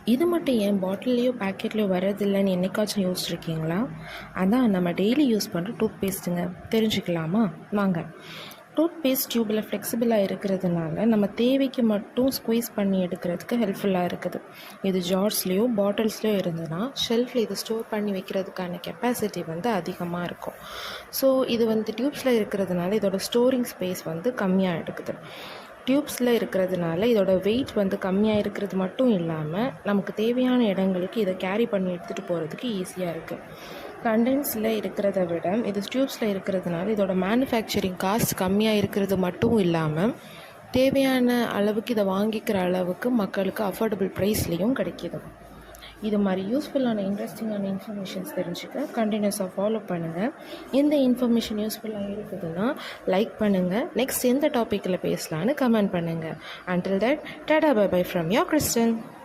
இது மட்டும் ஏன் பாட்டில்லையோ பேக்கெட்லையோ வரதில்லைன்னு என்னைக்காச்சும் யோசிச்சிருக்கீங்களா? அதான் நம்ம டெய்லி யூஸ் பண்ணுற டூத் பேஸ்ட்டுங்க. தெரிஞ்சுக்கலாமா? வாங்க. டூத் பேஸ்ட் டியூப்பில் ஃப்ளெக்சிபிளாக இருக்கிறதுனால நம்ம தேவைக்கு மட்டும் ஸ்குவீஸ் பண்ணி எடுக்கிறதுக்கு ஹெல்ப்ஃபுல்லாக இருக்குது. இது ஜார்ஸ்லேயோ பாட்டில்ஸ்லேயோ இருந்ததுன்னா ஷெல்ஃபில் இது ஸ்டோர் பண்ணி வைக்கிறதுக்கான கெப்பாசிட்டி அதிகமாக இருக்கும். ஸோ இது டியூப்ஸில் இருக்கிறதுனால இதோட ஸ்டோரிங் ஸ்பேஸ் கம்மியாக எடுக்குது. டியூப்ஸில் இருக்கிறதுனால இதோட வெயிட் கம்மியாக இருக்கிறது மட்டும் இல்லாமல் நமக்கு தேவையான இடங்களுக்கு இதை கேரி பண்ணி எடுத்துகிட்டு போகிறதுக்கு ஈஸியாக இருக்குது. கண்டென்ஸில் இருக்கிறத விட இது டியூப்ஸில் இருக்கிறதுனால இதோட மேனுஃபேக்சரிங் காஸ்ட் கம்மியாக இருக்கிறது மட்டும் இல்லாமல் தேவையான அளவுக்கு இதை வாங்கிக்கிற அளவுக்கு மக்களுக்கு அஃபோர்டபுள் ப்ரைஸ்லேயும் கிடைக்கிது. இது மாதிரி யூஸ்ஃபுல்லான இன்ட்ரெஸ்டிங்கான இன்ஃபர்மேஷன்ஸ் தெரிஞ்சுக்க கண்டினியூஸாக ஃபாலோ பண்ணுங்கள். எந்த இன்ஃபர்மேஷன் யூஸ்ஃபுல்லாக இருக்குதுன்னா லைக் பண்ணுங்கள். நெக்ஸ்ட் எந்த டாப்பிக்கில் பேசலான்னு கமெண்ட் பண்ணுங்கள். Until that tata bye bye from your Kristen.